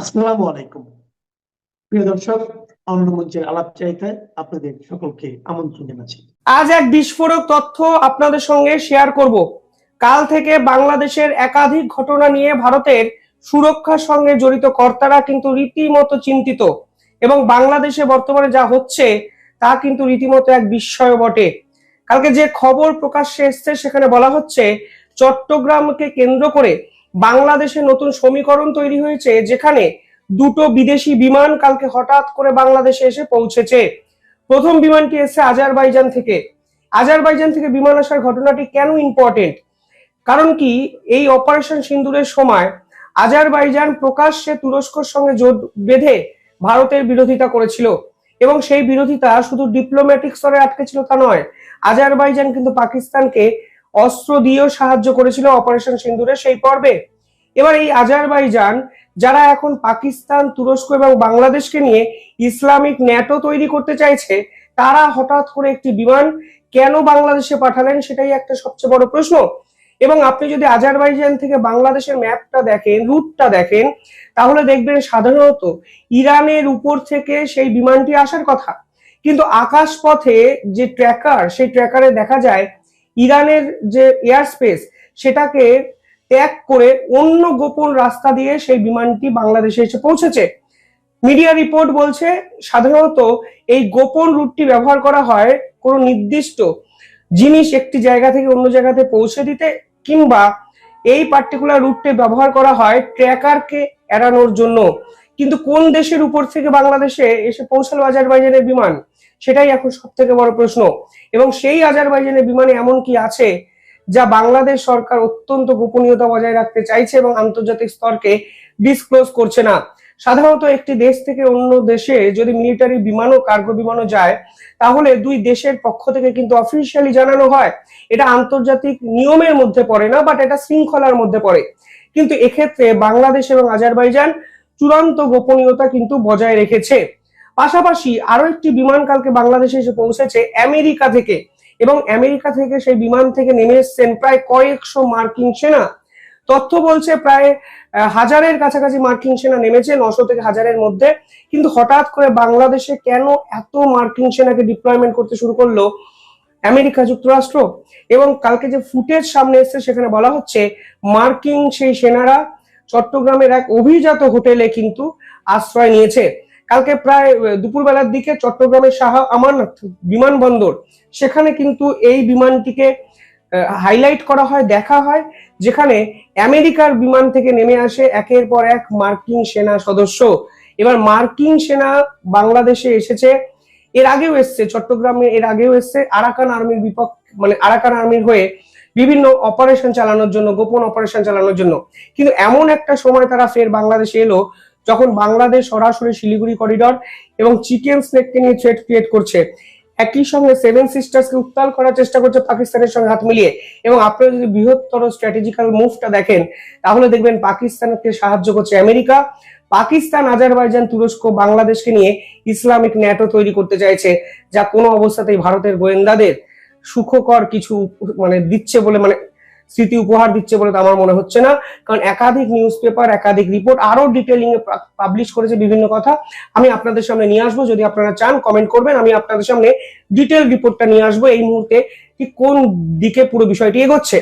আসসালামু আলাইকুম। প্রিয় দর্শক, অন্য মঞ্চের আলাপচারিতায় আপনাদের সকলকে আমন্ত্রণ জানাচ্ছি। আজ এক বিস্ফোরক তথ্য আপনাদের সঙ্গে শেয়ার করব। কাল থেকে বাংলাদেশের একাধিক ঘটনা নিয়ে ভারতের সুরক্ষার সঙ্গে জড়িত কর্তারা কিন্তু রীতিমতো চিন্তিত, এবং বাংলাদেশে বর্তমানে যা হচ্ছে তা কিন্তু রীতিমতো এক বিস্ময় বটে। কালকে যে খবর প্রকাশ্যে এসছে সেখানে বলা হচ্ছে চট্টগ্রামকে কেন্দ্র করে বাংলাদেশে নতুন সমীকরণ তৈরি হয়েছে, যেখানে দুটো বিদেশি বিমান কালকে হঠাৎ করে বাংলাদেশে এসে পৌঁছেছে। প্রথম বিমানটি এসেছে আজারবাইজান থেকে। আজারবাইজান থেকে বিমান আসার ঘটনাটি কেন ইম্পর্টেন্ট? কারণ কি, এই অপারেশন সিন্দুরের সময় আজারবাইজান প্রকাশ্যে তুরস্কর সঙ্গে জোট বেঁধে ভারতের বিরোধিতা করেছিল, এবং সেই বিরোধিতা শুধু ডিপ্লোম্যাটিক স্তরে আটকে ছিল তা নয়, আজারবাইজান কিন্তু পাকিস্তানকে অস্ত্র দিয়েও সাহায্য করেছিল অপারেশন সিন্দুরের সেই পর্বে। এবার এই আজারবাইজান, যারা এখন পাকিস্তান, তুরস্ক এবং বাংলাদেশকে নিয়ে ইসলামিক ন্যাটো তৈরি করতে চাইছে, তারা হঠাৎ করে একটি বিমান কেন বাংলাদেশে পাঠালেন, সেটাই একটা সবচেয়ে বড় প্রশ্ন। এবং আপনি যদি আজারবাইজান থেকে বাংলাদেশের ম্যাপটা দেখেন, রুটটা দেখেন, তাহলে দেখবেন সাধারণত ইরানের উপর থেকে সেই বিমানটি আসার কথা, কিন্তু আকাশ পথে যে ট্র্যাকার, সেই ট্র্যাকারে দেখা যায় ইরানের যে এয়ার স্পেস সেটাকে ত্যাগ করে অন্য গোপন রাস্তা দিয়ে সেই বিমানটি বাংলাদেশে এসে পৌঁছেছে। মিডিয়া রিপোর্ট বলছে সাধারণত এই গোপন রুটটি ব্যবহার করা হয় কোনো নির্দিষ্ট জিনিস একটি জায়গা থেকে অন্য জায়গাতে পৌঁছে দিতে, কিংবা এই পার্টিকুলার রুটটি ব্যবহার করা হয় ট্র্যাকারকে এড়ানোর জন্য। কিন্তু কোন দেশের উপর থেকে বাংলাদেশে এসে পৌঁছালো আজারবাইজানের বিমান, সেটাই এখন সব থেকে বড় প্রশ্ন। এবং সেই আজারবাইজানের বিমানে এমন কি আছে যা বাংলাদেশ সরকার অত্যন্ত গোপনীয়তা বজায় রাখতে চাইছে এবং আন্তর্জাতিক স্তরকে ডিসক্লোজ করছে না। সাধারণত একটি দেশ থেকে অন্য দেশে যদি মিলিটারি বিমান ও কার্গো বিমানও যায়, তাহলে দুই দেশের পক্ষ থেকে কিন্তু অফিসিয়ালি জানানো হয়। এটা আন্তর্জাতিক নিয়মের মধ্যে পড়ে না, বাট এটা শৃঙ্খলার মধ্যে পড়ে। কিন্তু এক্ষেত্রে বাংলাদেশ এবং আজারবাইজান চূড়ান্ত গোপনীয়তা কিন্তু বজায় রেখেছে। পাশাপাশি আরো একটি বিমান কালকে বাংলাদেশে এসে পৌঁছেছে আমেরিকা থেকে, এবং আমেরিকা থেকে সেই বিমান থেকে নেমে এসছেন প্রায় কয়েকশো মার্কিন সেনা। তথ্য বলছে প্রায় হাজারের কাছাকাছি মার্কিন সেনা নেমেছে, 900 থেকে 1000-এর মধ্যে। কিন্তু হঠাৎ করে বাংলাদেশে কেন এত মার্কিন সেনাকে ডিপ্লয়মেন্ট করতে শুরু করলো আমেরিকা যুক্তরাষ্ট্র? এবং কালকে যে ফুটেজ সামনে এসছে সেখানে বলা হচ্ছে মার্কিন সেই সেনারা চট্টগ্রামের এক অভিজাত হোটেলে কিন্তু আশ্রয় নিয়েছে। কালকে প্রায় দুপুরবেলার দিকে চট্টগ্রামের শাহ আমানত বিমানবন্দর, সেখানে কিন্তু এই বিমানটিকে হাইলাইট করা হয়, দেখা হয়, যেখানে আমেরিকার বিমান থেকে নেমে আসে একের পর এক মার্কিন সেনা সদস্য। এবার মার্কিন সেনা বাংলাদেশে এসেছে, এর আগেও এসছে চট্টগ্রামে, এর আগেও এসছে আরাকান আর্মির মানে আরাকান আর্মির হয়ে বিভিন্ন অপারেশন চালানোর জন্য, গোপন অপারেশন চালানোর জন্য। কিন্তু এমন একটা সময় তারা ফের বাংলাদেশে এলো যখন বাংলাদেশ সরাসরি শিলিগুড়ি করিডর এবং চিকেন স্নেককে নিয়ে থ্রেট ক্রিয়েট করছে। একই সঙ্গে সেভেন সিস্টার্সকে উত্তাল করার চেষ্টা করছে পাকিস্তানের সঙ্গে হাত মিলিয়ে। এবং আপনারা যদি বৃহত্তর স্ট্র্যাটেজিক্যাল মুভটা দেখেন, তাহলে দেখবেন পাকিস্তানকে সাহায্য করছে আমেরিকা। পাকিস্তান, আজারবাইজান, তুরস্ক বাংলাদেশকে নিয়ে ইসলামিক ন্যাটো তৈরি করতে চাইছে, যা কোনো অবস্থাতেই ভারতের গোয়েন্দাদের সুখকর কিছু দিচ্ছে বলে, স্মৃতি উপহার দিচ্ছে বলে তো আমার মনে হচ্ছে না। কারণ একাধিক নিউজ পেপার, একাধিক রিপোর্ট আরো ডিটেলিং এ পাবলিশ করেছে বিভিন্ন কথা। আমি আপনাদের সামনে নিয়ে আসবো, যদি আপনারা চান কমেন্ট করবেন, আমি আপনাদের সামনে ডিটেল রিপোর্টটা নিয়ে আসবো এই মুহূর্তে ঠিক কোন দিকে পুরো বিষয়টি এগোচ্ছে।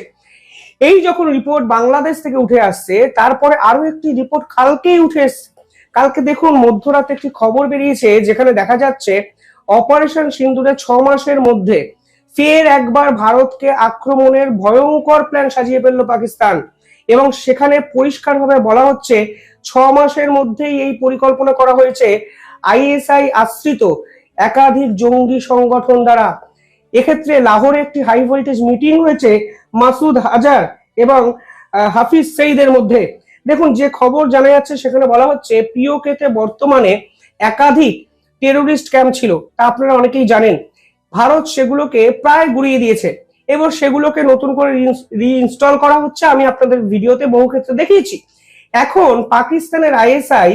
এই যখন রিপোর্ট বাংলাদেশ থেকে উঠে আসছে, তারপরে আরো একটি রিপোর্ট কালকেই উঠে এসছে। কালকে দেখুন মধ্যরাতে একটি খবর বেরিয়েছে, যেখানে দেখা যাচ্ছে অপারেশন সিন্দুরে 6 মাসের মধ্যে ফের একবার ভারতকে আক্রমণের ভয়ঙ্কর প্ল্যান সাজিয়ে ফেললো পাকিস্তান। এবং সেখানে পরিষ্কারভাবে বলা হচ্ছে 6 মাসের মধ্যেই এই পরিকল্পনা করা হয়েছে আইএসআই আশ্রিত একাধিক জঙ্গি সংগঠন দ্বারা। এক্ষেত্রে লাহোরে একটি হাই ভোল্টেজ মিটিং হয়েছে মাসুদ আজহার এবং হাফিজ সঈদের মধ্যে। দেখুন যে খবর জানা যাচ্ছে সেখানে বলা হচ্ছে পিওকে তে বর্তমানে একাধিক টেরোরিস্ট ক্যাম্প ছিল, তা আপনারা অনেকেই জানেন। ভারত সেগুলোকে প্রায় গুড়িয়ে দিয়েছে এবং সেগুলোকে নতুন করে রিইনস্টল করা হচ্ছে। আমি আপনাদের ভিডিওতে বহু ক্ষেত্রে দেখিয়েছি। এখন পাকিস্তানের আইএসআই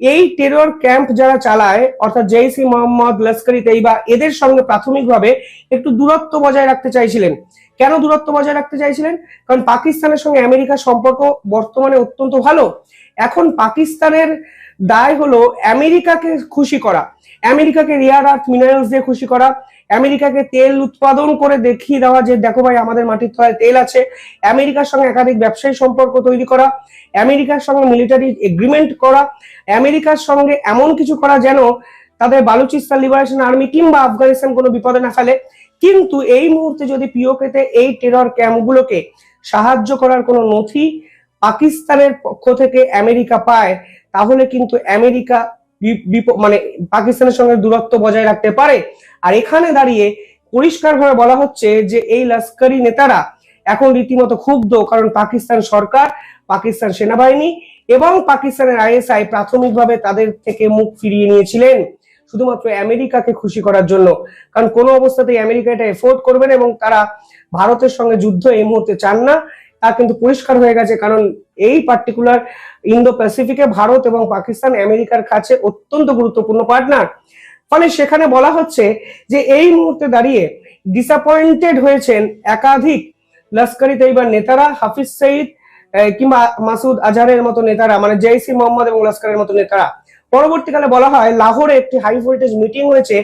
এই টেরর ক্যাম্প যারা চালায়, অর্থাৎ জেইসি মোহাম্মদ, লস্করি তৈবা, এদের সঙ্গে প্রাথমিকভাবে একটু দূরত্ব বজায় রাখতে চাইছিলেন। কেন দূরত্ব বজায় রাখতে চাইছিলেন? কারণ পাকিস্তানের সঙ্গে আমেরিকার সম্পর্ক বর্তমানে অত্যন্ত ভালো। এখন পাকিস্তানের দায় হলো আমেরিকাকে খুশি করা, আমেরিকাকে রেয়ার আর্থ মিনারেলস দিয়ে খুশি করা, আমেরিকাকে তেল উৎপাদন করে দেখিয়ে দেওয়া যে দেখো ভাই আমাদের মাটির তলায় তেল আছে, আমেরিকার সঙ্গে একাধিক ব্যবসায়ী সম্পর্ক তৈরি করা, আমেরিকার সঙ্গে মিলিটারি এগ্রিমেন্ট করা, আমেরিকার সঙ্গে এমন কিছু করা যেন তাদের বালুচিস্তান লিবারেশন আর্মি কিংবা আফগানিস্তান কোনো বিপদে না ফেলে। কিন্তু এই মুহূর্তে যদি পিওকেতে এই টেরর ক্যাম্পগুলোকে সাহায্য করার কোনো নথি পাকিস্তানের পক্ষ থেকে আমেরিকা পায়, তাহলে কিন্তু আমেরিকা মানে পাকিস্তানের সঙ্গে দূরত্ব বজায় রাখতে পারে। আর এখানে দাঁড়িয়ে পরিষ্কারভাবে বলা হচ্ছে যে এই লস্করি নেতারা এখন রীতিমতো ক্ষুব্ধ, কারণ পাকিস্তান সরকার, পাকিস্তান সেনাবাহিনী এবং পাকিস্তানের আইএসআই প্রাথমিকভাবে তাদের থেকে মুখ ফিরিয়ে নিয়েছিলেন শুধুমাত্র আমেরিকাকে খুশি করার জন্য, কারণ কোনো অবস্থাতেই আমেরিকা এটা এফোর্ড করবে না এবং তারা ভারতের সঙ্গে যুদ্ধ এই মুহূর্তে চান না। তা কিন্তু পরিষ্কার হয়ে গেছে, কারণ এই পার্টিকুলার ইন্দো প্যাসিফিকে ভারত এবং পাকিস্তান আমেরিকার কাছে অত্যন্ত গুরুত্বপূর্ণ পার্টনার। ফলে সেখানে বলা হচ্ছে যে এই মুহূর্তে দাঁড়িয়ে ডিসঅ্যাপয়েন্টেড হয়েছেন একাধিক লস্করি তৈবার নেতারা, হাফিজ সঈদ কিংবা মাসুদ আজহারের মতো নেতারা, মানে জৈসি মোহাম্মদ এবং লস্করের মতো নেতারা। পরবর্তীকালে বলা হয় লাহোরে একটি হাই ভোল্টেজ মিটিং হয়েছে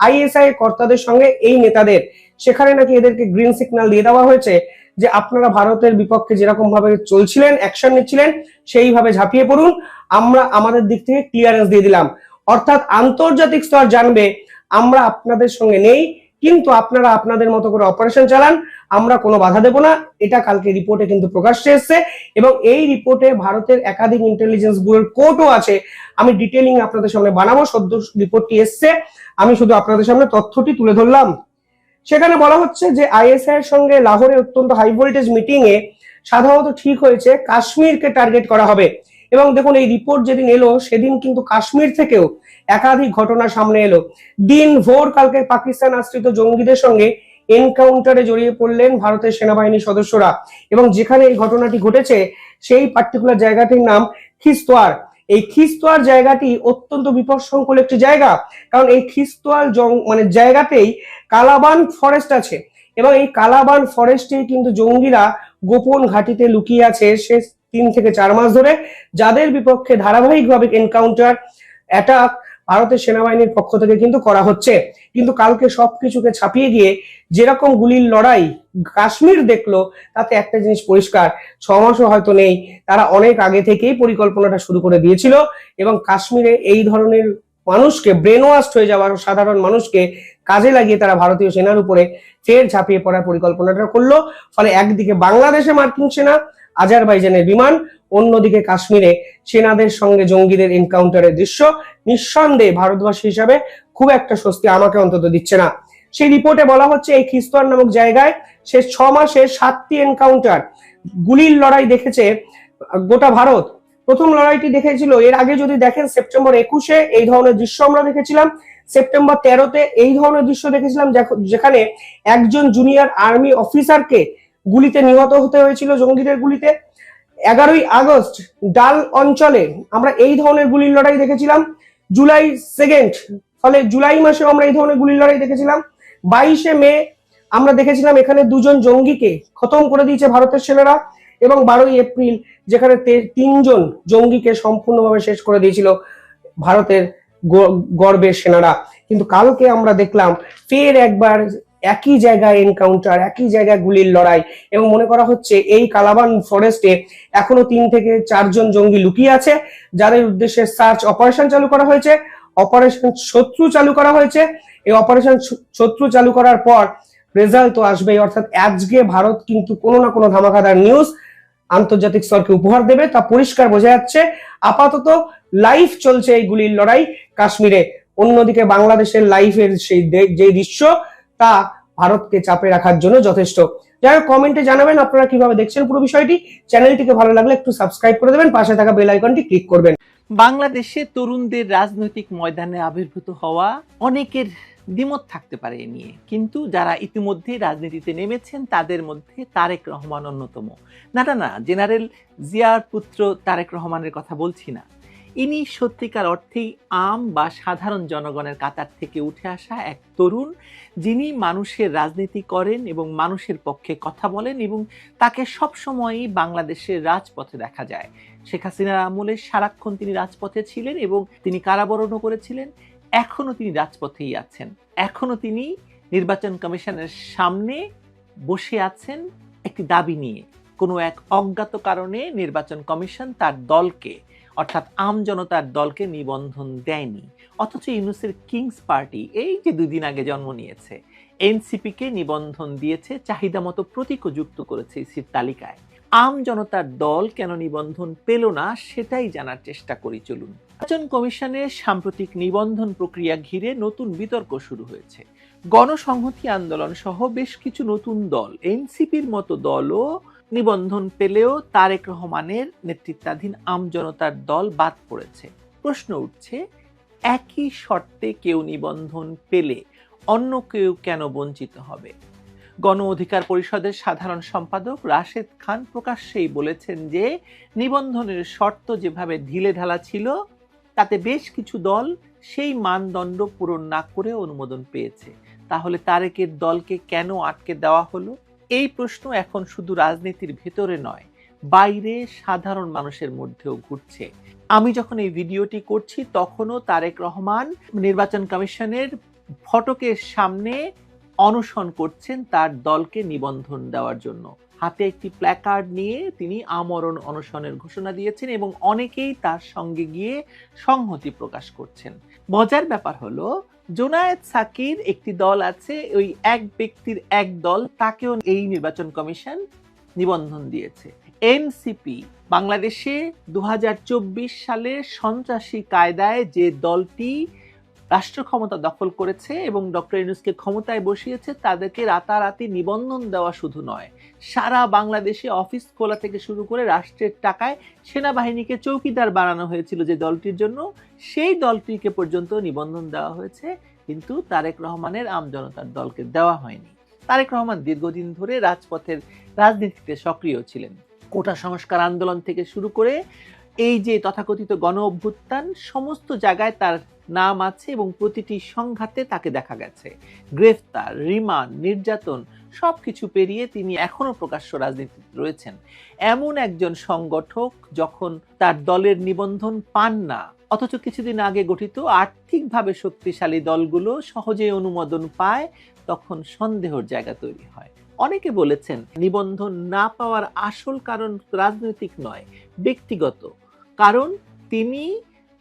আইএসআই কর্তাদের সঙ্গে এই নেতাদের, সেখানে নাকি এদেরকে গ্রিন সিগন্যাল দিয়ে দেওয়া হয়েছে যে আপনারা ভারতের বিপক্ষে যেরকম ভাবে চলছিলেন, অ্যাকশন নিচ্ছিলেন, সেইভাবে ঝাঁপিয়ে পড়ুন, আমরা আমাদের দিক থেকে ক্লিয়ারেন্স দিয়ে দিলাম। অর্থাৎ আন্তর্জাতিক স্তর জানবে আমরা আপনাদের সঙ্গে নেই, কিন্তু আপনারা আপনাদের মতো করে অপারেশন চালান, আমরা কোনো বাধা দেব না। এটা কালকে রিপোর্টে কিন্তু প্রকাশ্যে এসেছে এবং এই রিপোর্টে ভারতের একাধিক ইন্টেলিজেন্স ব্যুরোর কোর্টও আছে। আমি ডিটেইলিং আপনাদের সামনে বানাবো, সদ্য রিপোর্টটি এসছে, আমি শুধু আপনাদের সামনে তথ্যটি তুলে ধরলাম। সেখানে বলা হচ্ছে যে আইএসআই এর সঙ্গে লাহোরে অত্যন্ত হাই ভোল্টেজ মিটিং এ সাধারণত ঠিক হয়েছে কাশ্মীরকে টার্গেট করা হবে। এবং দেখুন এই রিপোর্ট যেদিন এলো সেদিন কিন্তু কাশ্মীর থেকেও একাধিক ঘটনা সামনে এলো। দিন ভোর কালকে পাকিস্তান আশ্রিত জঙ্গিদের সঙ্গে এনকাউন্টারে জড়িয়ে পড়লেন ভারতের সেনাবাহিনীর সদস্যরা, এবং যেখানে এই ঘটনাটি ঘটেছে সেই পার্টিকুলার জায়গাটির নাম খিস্তওয়ার। এই খিস্তওয়ার জায়গাটি অত্যন্ত বিপদসংকুল একটি জায়গা, কারণ এই খিস্তওয়ার মানে জায়গাতেই কালাবান ফরেস্ট আছে এবং এই কালাবান ফরেস্টে কিন্তু জঙ্গিরা গোপন ঘাটিতে লুকিয়ে আছে সে 3 থেকে 4 মাস ধরে, যাদের বিপক্ষে ধারাবাহিকভাবে এনকাউন্টার অ্যাটাক ভারতের সেনাবাহিনীর পক্ষ থেকে কিন্তু করা হচ্ছে। কিন্তু কালকে সবকিছুকে ছাপিয়ে গিয়ে যেরকম গুলির লড়াই কাশ্মীর দেখলো, তাতে একটা জিনিস পরিষ্কার, 6 মাসও হয়তো নেই, তারা অনেক আগে থেকেই পরিকল্পনাটা শুরু করে দিয়েছিল এবং কাশ্মীরে এই ধরনের মানুষকে, ব্রেন ওয়াশ হয়ে যাওয়ার সাধারণ মানুষকে কাজে লাগিয়ে তারা ভারতীয় সেনার উপরে ফের ঝাঁপিয়ে পড়ার পরিকল্পনাটা করলো। ফলে একদিকে বাংলাদেশে মার্কিন সেনা, আজারবাইজানের বিমান, অন্যদিকে কাশ্মীরে সেনাদের সঙ্গে জঙ্গিদের এনকাউন্টারের দৃশ্য নিঃসন্দেহে ভারতবাসী হিসাবে খুব একটা স্বস্তি আমাকে অন্তত দিচ্ছে না। সেই রিপোর্টে বলা হচ্ছে এই খিস্তওয়ার নামক জায়গায় শেষ 6 মাসে 7টি এনকাউন্টার, গুলির লড়াই দেখেছে গোটা ভারত। প্রথম লড়াইটি দেখেছিল, এর আগে যদি দেখেন সেপ্টেম্বর 21-এ এই ধরনের দৃশ্য আমরা দেখেছিলাম, সেপ্টেম্বর 13-তে এই ধরনের দৃশ্য দেখেছিলাম যেখানে একজন জুনিয়র আর্মি অফিসারকে গুলিতে নিহত হতে হয়েছিল জঙ্গিদের গুলিতে। 11ই আগস্ট ডাল অঞ্চলে আমরা এই ধরনের গুলির লড়াই দেখেছিলাম। জুলাই 2, ফলে জুলাই মাসেও আমরা এই ধরনের গুলির লড়াই দেখেছিলাম। 22শে মে আমরা দেখেছিলাম এখানে 2 জন জঙ্গিকে খতম করে দিয়েছে ভারতের সেনারা, এবং 12ই এপ্রিল যেখানে 3 জন জঙ্গিকে সম্পূর্ণভাবে শেষ করে দিয়েছিল ভারতের গর্বের সেনারা। কিন্তু কালকে আমরা দেখলাম ফের একবার একই জায়গায় এনকাউন্টার, একই জায়গায় গুলির লড়াই, এবং মনে করা হচ্ছে এই কালাবান ফরেস্টে এখনো 3 থেকে 4 জন জঙ্গি লুকিয়ে আছে, যাদের উদ্দেশ্যে সার্চ অপারেশন চালু করা হয়েছে, অপারেশন শত্রু চালু করা হয়েছে। এই অপারেশন শত্রু চালু করার পর রেজাল্ট তো আসবেই, অর্থাৎ আজকে ভারত কিন্তু কোনো না কোনো ধামাকাদার নিউজ আন্তর্জাতিক স্তরকে উপহার দেবে, তা পরিষ্কার বোঝা যাচ্ছে। আপাতত লাইভ চলছে এই গুলির লড়াই কাশ্মীরে, অন্যদিকে বাংলাদেশের লাইভের সেই যে দৃশ্য তা ভারতকে চাপে রাখার জন্য যথেষ্ট। যাই হোক, কমেন্টে জানাবেন আপনারা কিভাবে দেখছেন পুরো বিষয়টি। চ্যানেলটিকে ভালো লাগলে একটু সাবস্ক্রাইব করে দেবেন, পাশে থাকা বেল আইকনটি ক্লিক করবেন। বাংলাদেশে তরুণদের রাজনৈতিক ময়দানে আবির্ভূত হওয়া অনেকের দ্বিমত থাকতে পারে এ নিয়ে, কিন্তু যারা ইতিমধ্যে রাজনীতিতে নেমেছেন তাদের মধ্যে তারেক রহমান অন্যতম। না, জেনারেল জিয়ার পুত্র তারেক রহমানের কথা বলছি না। ইনি সত্যিকার অর্থেই আম বা সাধারণ জনগণের কাতার থেকে উঠে আসা এক তরুণ, যিনি মানুষের রাজনীতি করেন এবং মানুষের পক্ষে কথা বলেন, এবং তাকে সবসময়ই বাংলাদেশের রাজপথে দেখা যায়। শেখ হাসিনার আমলে সারাক্ষণ তিনি রাজপথে ছিলেন এবং তিনি কারাবরণও করেছিলেন। এখনো তিনি রাজপথেই আছেন। এখনো তিনি নির্বাচন কমিশনের সামনে বসে আছেন একটি দাবি নিয়ে। কোনো এক অজ্ঞাত কারণে নির্বাচন কমিশন তার দলকে, অর্থাৎ আমজনতার দলকে নিবন্ধন দেয়নি। অথচ ইউনূসের কিংস পার্টি এই যে 2 দিন আগে জন্ম নিয়েছে, এনসিপিকে নিবন্ধন দিয়েছে, চাহিদা মতো প্রতীকও যুক্ত করেছে ইসির তালিকায়। আমজনতার দল কেন নিবন্ধন পেল না সেটাই জানার চেষ্টা করি চলুন। নির্বাচন কমিশনের সাম্প্রতিক নিবন্ধন প্রক্রিয়া ঘিরে নতুন বিতর্ক শুরু হয়েছে। গণসংহতি আন্দোলন সহ বেশ কিছু নতুন দল, এনসিপির মতো দলও নিবন্ধন পেলেও তারেক রহমানের নেতৃত্বাধীন আমজনতার দল বাদ পড়েছে। প্রশ্ন উঠছে, একই শর্তে কেউ নিবন্ধন পেলে অন্য কেউ কেন বঞ্চিত হবে? গণ অধিকার পরিষদের সাধারণ সম্পাদক রাশেদ খান প্রকাশ্যেই বলেছেন যে নিবন্ধনের শর্ত যেভাবে ঢিলেঢালা ছিল তাতে বেশ কিছু দল সেই মানদণ্ড পূরণ না করে অনুমোদন পেয়েছে। তাহলে তারেকের দলকে কেন আটকে দেওয়া হলো? এই প্রশ্ন এখন শুধু রাজনীতির ভেতরে নয়, বাইরে সাধারণ মানুষের মধ্যেও ঘুরছে। আমি যখন এই ভিডিওটি করছি তখনও তারেক রহমান নির্বাচন কমিশনের ফটকের সামনে অনশন করছেন তার দলকে নিবন্ধন দেওয়ার জন্য। হাতে একটি প্ল্যাকার্ড নিয়ে তিনি আমরণ অনশনের ঘোষণা দিয়েছেন এবং অনেকেই তার সঙ্গে গিয়ে সংহতি প্রকাশ করছেন। মজার ব্যাপার হলো, জোনায়েদ সাকির একটি দল আছে, ওই এক ব্যক্তির এক দল, তাকেও এই নির্বাচন কমিশন নিবন্ধন দিয়েছে। এনসিপি বাংলাদেশে 2024 সালে সন্ত্রাসী কায়দায় যে দলটি রাষ্ট্র ক্ষমতা দখল করেছে এবং ডক্টর ইউনূসকে ক্ষমতায় বসিয়েছে, তাদেরকে রাতারাতি নিবন্ধন দেওয়া শুধু নয়, সারা বাংলাদেশে অফিস খোলা থেকে শুরু করে রাষ্ট্রের টাকায় সেনাবাহিনীকে চৌকিদার বানানো হয়েছিল যে দলটির জন্য, সেই দলটিকে পর্যন্ত নিবন্ধন দেওয়া হয়েছে, কিন্তু তারেক রহমানের আমজনতার দলকে দেওয়া হয়নি। তারেক রহমান দীর্ঘদিন ধরে রাজপথের রাজনীতিতে সক্রিয় ছিলেন। কোটা সংস্কার আন্দোলন থেকে শুরু করে এই যে তথাকথিত গণ অভ্যুত্থান, সমস্ত জায়গায় তার নাম আছে এবং প্রতিটি সংঘাতে তাকে দেখা গেছে। গ্রেফতার, রিমান্ড, নির্যাতন সবকিছু পেরিয়ে তিনি এখনো প্রকাশ্য রাজনীতিতে রয়েছেন। এমন একজন সংগঠক যখন তার দলের নিবন্ধন পান না, অথচ কিছুদিন আগে গঠিত আর্থিকভাবে শক্তিশালী দলগুলো সহজে অনুমোদন পায়, তখন সন্দেহের জায়গা তৈরি হয়। অনেকে বলেছেন নিবন্ধন না পাওয়ার আসল কারণ রাজনৈতিক নয়, ব্যক্তিগত। কারণ তিনি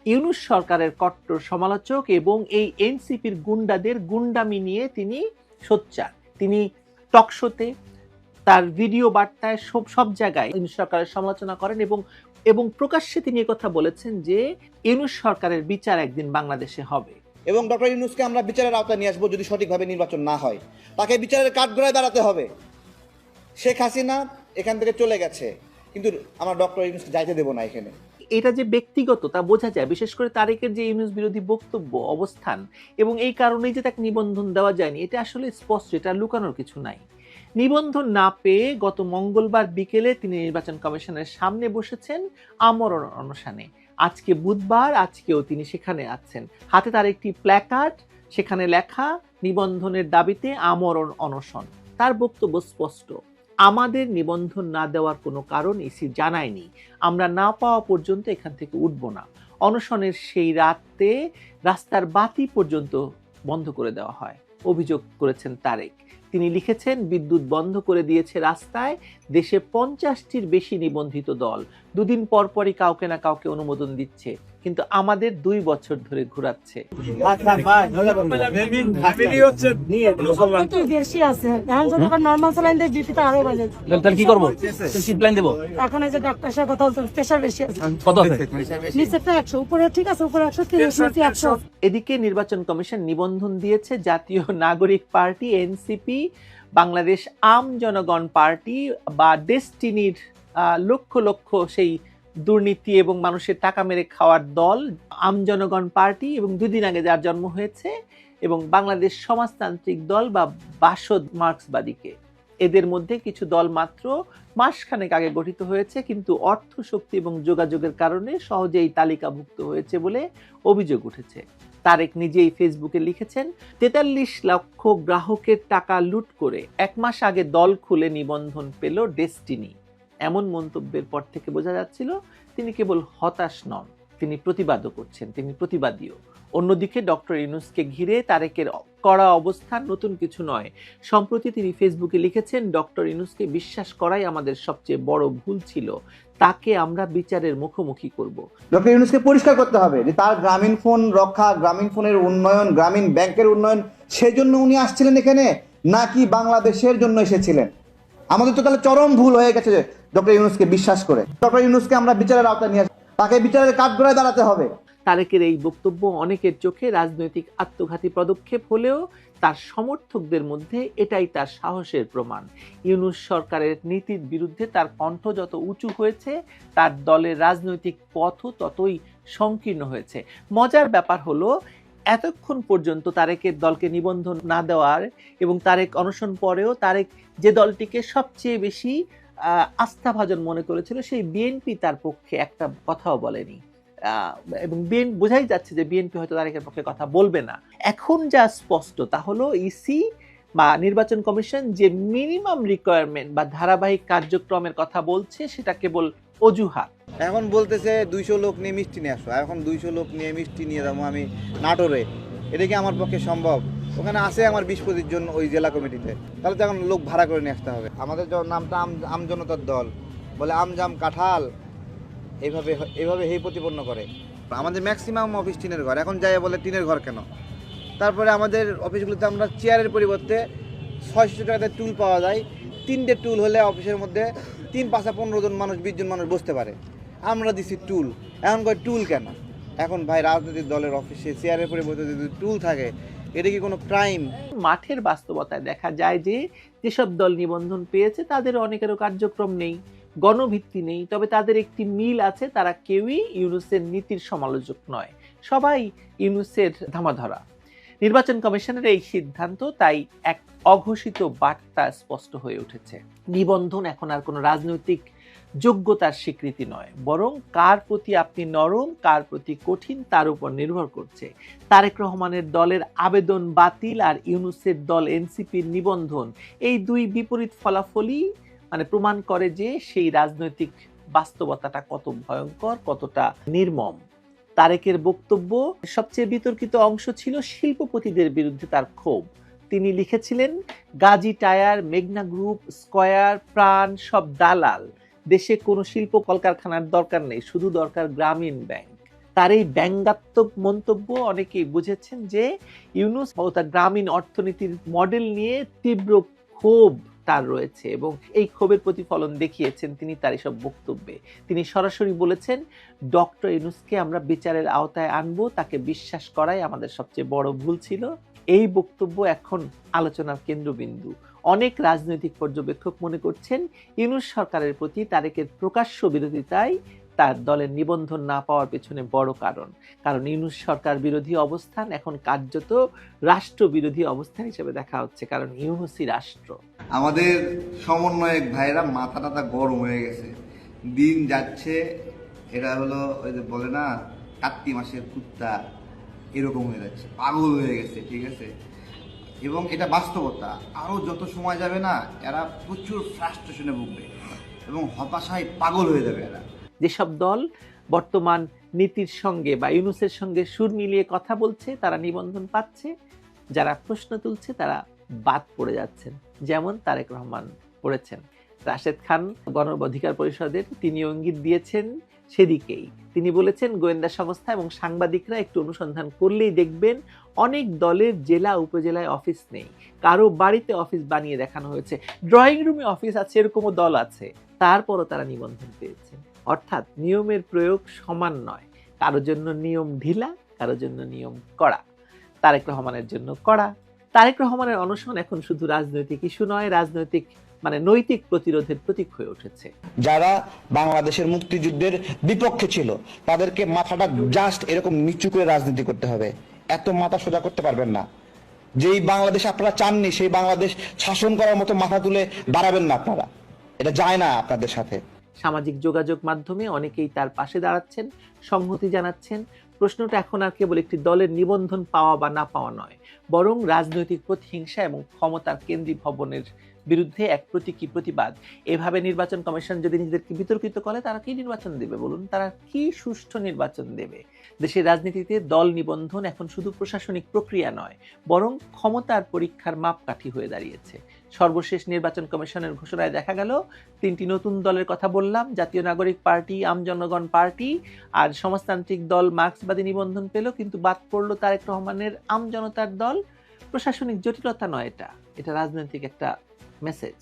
ইউনূস সরকারের কট্টর সমালোচক এবং এই এনসিপির গুন্ডাদের গুন্ডামি নিয়ে তিনি সোচ্চার। তিনি টকশোতে, তার ভিডিও বার্তায় সব জায়গায় ইউনূস সরকারের সমালোচনা করেন এবং প্রকাশ্যে তিনি কথা বলেছেন যে ইউনূস সরকারের বিচার একদিন বাংলাদেশে হবে। এবং ডক্টর ইউনূসকে আমরা বিচারের আওতায় নিয়ে আসবো যদি সঠিকভাবে নির্বাচন না হয়। তাকে বিচারের কাঠগড়ায় দাঁড়াতে হবে। শেখ হাসিনা এখান থেকে চলে গেছে, কিন্তু আমরা ডক্টর ইউনূসকে যাইতে দেবো না এখানে। এটা যে ব্যক্তিগত তা বোঝা যায়, বিশেষ করে তারেকের যে ইউনূস বিরোধী বক্তব্য, অবস্থান, এবং এই কারণেই যে তাকে নিবন্ধন দেওয়া যায়নি, এটা আসলে স্পষ্ট, এটা লুকানোর কিছু নাই। নিবন্ধন না পেয়ে গত মঙ্গলবার বিকেলে তিনি নির্বাচন কমিশনের সামনে বসেছেন আমরণ অনশনে। আজকে বুধবার, আজকেও তিনি সেখানে আছেন। হাতে তার একটি প্ল্যাকার্ড, সেখানে লেখা নিবন্ধনের দাবিতে আমরণ অনশন। তার বক্তব্য স্পষ্ট, আমাদের নিবন্ধন না দেওয়ার কোনো কারণ ইসি জানায়নি, আমরা না পাওয়া পর্যন্ত এখান থেকে উঠব না। অনশনের সেই রাতে রাস্তার বাতি পর্যন্ত বন্ধ করে দেওয়া হয়, অভিযোগ করেছেন তারেক। তিনি লিখেছেন, বিদ্যুৎ বন্ধ করে দিয়েছে রাস্তায় দেশে 50টির বেশি নিবন্ধিত দল, 2 দিন পর পরই কাউকে না কাউকে অনুমোদন দিচ্ছে, কিন্তু আমাদের 2 বছর ধরে ঘোরাচ্ছে। বেশি আছে এখন যদি নরমাল স্যালাইন দেয় বিপিতে আরো বাজে। তাহলে কি করবো? কি প্ল্যান দেবো? এখন এই যে ডাক্তার সাহেব কথা বলছেন প্রেশার বেশি আছে। কত আছে? নিচেরটা 100, উপরে ঠিক আছে, উপরে 130, নিচে 100। এদিকে নির্বাচন কমিশন নিবন্ধন দিয়েছে জাতীয় নাগরিক পার্টি, এনসিপি, বাংলাদেশ আম জনগণ পার্টি বা ডেস্টিনির লক্ষ লক্ষ সেই দুর্নীতি এবং মানুষের টাকা মেরে খাওয়ার দল আম জনগণ পার্টি, এবং 2 দিন আগে যার জন্ম হয়েছে, এবং বাংলাদেশ সমাজতান্ত্রিক দল বা বাসদ মার্ক্সবাদীকে। এদের মধ্যে কিছু দল মাত্র মাসখানেক আগে গঠিত হয়েছে, কিন্তু অর্থ শক্তি এবং যোগাযোগের কারণে সহজেই তালিকাভুক্ত হয়েছে বলে অভিযোগ উঠেছে। তারেক নিজেই ফেসবুকে লিখেছেন, 43 লক্ষ গ্রাহকের টাকা লুট করে 1 মাস আগে দল খুলে নিবন্ধন পেল ডেস্টিনি। এমন মন্তব্যের পর থেকে বোঝা যাচ্ছিল তিনি কেবল হতাশ নন, তিনি প্রতিবাদও করছেন, তিনি প্রতিবাদীও। অন্যদিকে ডক্টর ইউনূসকে ঘিরে তারেকের কড়া অবস্থান নতুন কিছু নয়। সম্প্রতি তিনি ফেসবুকে লিখেছেন, ডক্টর ইউনূসকে বিশ্বাস করাই আমাদের সবচেয়ে বড় ভুল ছিল, তাকে আমরা বিচারের মুখোমুখি করব। ডক্টর ইউনূসকে পরিষ্কার করতে হবে যে তার গ্রামীণ ফোন রক্ষা, গ্রামীণ ফোনের উন্নয়ন, গ্রামীণ ব্যাংকের উন্নয়ন, সেজন্য উনি আসছিলেন এখানে, নাকি বাংলাদেশের জন্য এসেছিলেন। আমাদের তো তাহলে চরম ভুল হয়ে গেছে ডক্টর ইউনূসকে বিশ্বাস করে। ডক্টর ইউনূসকে আমরা বিচারের আওতায় নিয়ে আসবো, তাকে বিচারের কাঠগড়ায় দাঁড়াতে হবে। তারেকের এই বক্তব্য অনেকের চোখে রাজনৈতিক আত্মঘাতী পদক্ষেপ হলেও তার সমর্থকদের মধ্যে এটাই তার সাহসের প্রমাণ। ইউনূস সরকারের নীতির বিরুদ্ধে তার কণ্ঠ যত উঁচু হয়েছে, তার দলের রাজনৈতিক পথও ততই সংকীর্ণ হয়েছে। মজার ব্যাপার হলো, এতক্ষণ পর্যন্ত তারেকের দলকে নিবন্ধন না দেওয়ার এবং তারেক অনশন পরেও তারেক যে দলটিকে সবচেয়ে বেশি আস্থাভাজন মনে করেছিল, সেই বিএনপি তার পক্ষে একটা কথাও বলেনি। এবং বোঝাই যাচ্ছে যে বিএনপি হয়তো তারেকের পক্ষে কথা বলবে না। এখন যা স্পষ্ট তা হলো ইসি বা নির্বাচন কমিশন যে মিনিমাম রিকোয়ারমেন্ট বা ধারাবাহিক কার্যক্রমের কথা বলছে, সেটা কেবল অজুহাত। এখন বলতেছে 200 লোক নিয়ে মিষ্টি নিয়ে আসো, এখন 200 লোক নিয়ে মিষ্টি নিয়ে যাবো আমি নাটোরে, এটা কি আমার পক্ষে সম্ভব? ওখানে আছে আমার 20-25 জন ওই জেলা কমিটিতে, তাহলে তো এখন লোক ভাড়া করে নিয়ে আসতে হবে। আমাদের নামটা আমজনতার দল, বলে আমজাম কাঁঠাল, এইভাবে হেই প্রতিপন্ন করে। আমাদের ম্যাক্সিমাম অফিস টিনের ঘর, এখন যাই বলে টিনের ঘর কেন? তারপরে আমাদের অফিসগুলোতে আমরা চেয়ারের পরিবর্তে 600 টাকাতে টুল পাওয়া যায়। 3টে টুল হলে অফিসের মধ্যে 3-5-15 জন মানুষ, 20 জন মানুষ বসতে পারে। আমরা দিছি টুল, এখন কয় টুল কেন? এখন ভাই রাজনৈতিক দলের অফিসে চেয়ারের পরিবর্তে যদি টুল থাকে, এটা কি কোনো ক্রাইম? মাঠের বাস্তবতায় দেখা যায় যে যেসব দল নিবন্ধন পেয়েছে তাদের অনেকেরও কার্যক্রম নেই, গণভিত্তি নেই, তবে তাদের একটি মিল আছে, তারা কেউই ইউনূসের নীতির সমালোচক নয়, সবাই ইউনূসের ধামাধরা। নির্বাচন কমিশনের এই সিদ্ধান্ত তাই এক অঘোষিত বার্তা স্পষ্ট হয়ে উঠেছে। নিবন্ধন এখন আর কোনো রাজনৈতিক যোগ্যতার স্বীকৃতি নয়, বরং কার প্রতি আপনি নরম, কার প্রতি কঠিন, তার উপর নির্ভর করছে। তারেক রহমানের দলের আবেদন বাতিল আর ইউনূসের দল এনসিপির নিবন্ধন, এই দুই বিপরীত ফলাফলই প্রমাণ করে যে সেই রাজনৈতিক বাস্তবতাটা কত ভয়ঙ্কর, কতটা নির্মম। তারেকের বক্তব্য সবচেয়ে বিতর্কিত অংশ ছিল শিল্পপতিদের বিরুদ্ধে তার ক্ষোভ। তিনি লিখেছিলেন, গাজী টায়ার, মেঘনা গ্রুপ, স্কয়ার, প্রাণ সব দালাল, দেশে কোনো শিল্প কলকারখানার দরকার নেই, শুধু দরকার গ্রামীণ ব্যাংক। তার এই ব্যঙ্গাত্মক মন্তব্য অনেকেই বুঝেছেন যে ইউনূস ও তার গ্রামীণ অর্থনীতির মডেল নিয়ে তীব্র ক্ষোভ তার রয়েছে, এবং এই ক্ষোভের প্রতিফলন দেখিয়েছেন তিনি তার এসব বক্তব্যে। তিনি সরাসরি বলেছেন, ডক্টর ইউনূসকে আমরা বিচারের আওতায় আনবো, তাকে বিশ্বাস করাই আমাদের সবচেয়ে বড় ভুল ছিল। এই বক্তব্য এখন আলোচনার কেন্দ্রবিন্দু। অনেক রাজনৈতিক পর্যবেক্ষক মনে করছেন ইউনূস সরকারের প্রতি তারেকের প্রকাশ্য বিরোধিতাই তার দলের নিবন্ধন না পাওয়ার পেছনে বড় কারণ ইউনূস সরকার বিরোধী অবস্থান এখন কার্যত রাষ্ট্র বিরোধী অবস্থান হিসেবে দেখা হচ্ছে, কারণ ইউনূসই রাষ্ট্র। আমাদের সমন্বয়ক ভাইরা মাথা টাথা গরম হয়ে গেছে, দিন যাচ্ছে, এটা হলো ওই যে বলে না কার্তিক মাসের কুত্তা, এরকম হয়ে যাচ্ছে, পাগল হয়ে গেছে, ঠিক আছে? এবং এটা বাস্তবতা, আরও যত সময় যাবে না এরা প্রচুর ফ্রাস্ট্রেশনে ভুগবে এবং হতাশায় পাগল হয়ে যাবে এরা। যেসব দল বর্তমান নীতির সঙ্গে বা ইউনূসের সঙ্গে সুর মিলিয়ে কথা বলছে তারা নিবন্ধন পাচ্ছে, যারা প্রশ্ন তুলছে তারা বাদ পড়ে যাচ্ছেন, যেমন তারেক রহমান পড়েছেন। রাশেদ খান গণ অধিকার পরিষদের তিনি ইঙ্গিত দিয়েছেন সেদিকেই। তিনি বলেছেন, গোয়েন্দা সংস্থা এবং সাংবাদিকরা একটু অনুসন্ধান করলেই দেখবেন অনেক দলের জেলা উপজেলায় অফিস নেই, কারো বাড়িতে অফিস বানিয়ে দেখানো হয়েছে, ড্রয়িং রুমে অফিস আছে, এরকমও দল আছে, তারপরও তারা নিবন্ধন পেয়েছে। অর্থাৎ নিয়মের প্রয়োগ সমান নয়, কারো জন্য নিয়ম ঢিলা, কারো জন্য নিয়ম কড়া। তারেক রহমানের জন্য কড়া। তারেক রহমানের অনশন এখন শুধু রাজনৈতিক ইস্যু নয়, রাজনৈতিক নৈতিক প্রতিরোধের প্রতীক হয়ে উঠেছে। যারা বাংলাদেশের মুক্তিযুদ্ধের বিপক্ষে ছিল তাদেরকে মাথাটা জাস্ট এরকম নিচু করে রাজনীতি করতে হবে, এত মাথা সোজা করতে পারবেন না। যেই বাংলাদেশ আপনারা চাননি সেই বাংলাদেশ শাসন করার মতো মাথা তুলে দাঁড়াবেন না আপনারা, এটা যায় না আপনাদের সাথে। সামাজিক যোগাযোগ মাধ্যমে অনেকেই তার পাশে দাঁড়াচ্ছেন, সংহতি জানাচ্ছেন। প্রশ্নটা এখন আর কেবল একটি দলের নিবন্ধন পাওয়া বা না পাওয়া নয়, বরং রাজনৈতিক প্রতিহিংসা এবং ক্ষমতার কেন্দ্রীভবনের বিরুদ্ধে এক প্রতীকী প্রতিবাদ। এভাবে নির্বাচন কমিশন যদি নিজেদেরকে বিতর্কিত করে, তারা কি নির্বাচন দেবে বলুন? তারা কি সুষ্ঠু নির্বাচন দেবে? দেশের রাজনীতিতে দল নিবন্ধন এখন শুধু প্রশাসনিক প্রক্রিয়া নয়, বরং ক্ষমতার পরীক্ষার মাপকাঠি হয়ে দাঁড়িয়েছে। সর্বশেষ নির্বাচন কমিশনের ঘোষণায় দেখা গেল 3টি নতুন দলের কথা বললাম, জাতীয় নাগরিক পার্টি, আমজনগণ পার্টি আর সমাজতান্ত্রিক দল মার্ক্সবাদী নিবন্ধন পেল, কিন্তু বাদ পড়ল তারেক রহমানের আমজনতার দল। প্রশাসনিক জটিলতা নয়, এটা রাজনৈতিক একটা মেসেজ।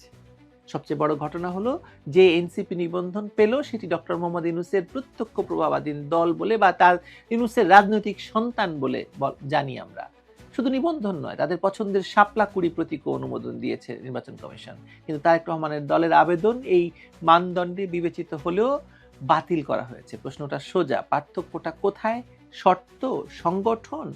সবচেয়ে বড় ঘটনা হলো যে এনসিপি নিবন্ধন পেল সেটি ডক্টর মোহাম্মদ ইউনূসের প্রত্যক্ষ প্রভাবাধীন দল বলে বা তার ইউনূসের রাজনৈতিক সন্তান বলে জানি আমরা। শুধু নিবন্ধন নয়, তাদের পছন্দের শাপলা কুড়ি প্রতীকও অনুমোদন দিয়েছে নির্বাচন কমিশন, কিন্তু তারেক রহমানের দলের আবেদন এই মানদণ্ডে বিবেচিত হলেও বাতিল করা হয়েছে। প্রশ্নটা সোজা, পার্থক্যটা কোথায়? শর্ত, সংগঠন,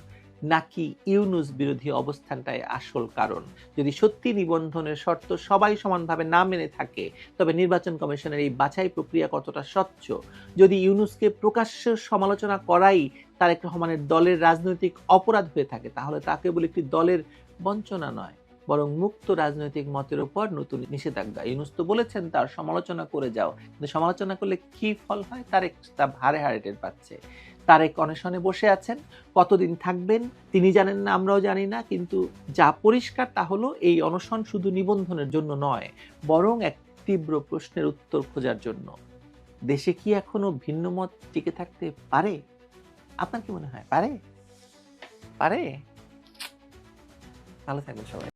নাকি ইউনূস বিরোধী অবস্থানটাই আসল কারণ? যদি সত্যি নিবন্ধনের শর্ত সবাই সমানভাবে না মেনে থাকে, তবে নির্বাচন কমিশনের এই বাছাই প্রক্রিয়া কতটা স্বচ্ছ? যদি ইউনূসকে প্রকাশ্য সমালোচনা করাই তারেক রহমানের দলের রাজনৈতিক অপরাধ হয়ে থাকে, তাহলে তা কেবল একটি দলের বঞ্চনা নয়, বরং মুক্ত রাজনৈতিক মতের উপর নতুন নিষেধাজ্ঞা। ইউনূস তো বলেছেন তার সমালোচনা করে যাও, কিন্তু সমালোচনা করলে কি ফল হয় তারেক তা হারে হারে টের পাচ্ছে। তারেক অনশনে বসে আছেন, কতদিন থাকবেন তিনি জানেন না, আমরাও জানি না, কিন্তু যা পরিষ্কার তা হলো এই অনশন শুধু নিবন্ধনের জন্য নয়, বরং এক তীব্র প্রশ্নের উত্তর খোঁজার জন্য। দেশে কি এখনো ভিন্ন মত টিকে থাকতে পারে? আপনার কি মনে হয় পারে? ভালো থাকবেন সবাই।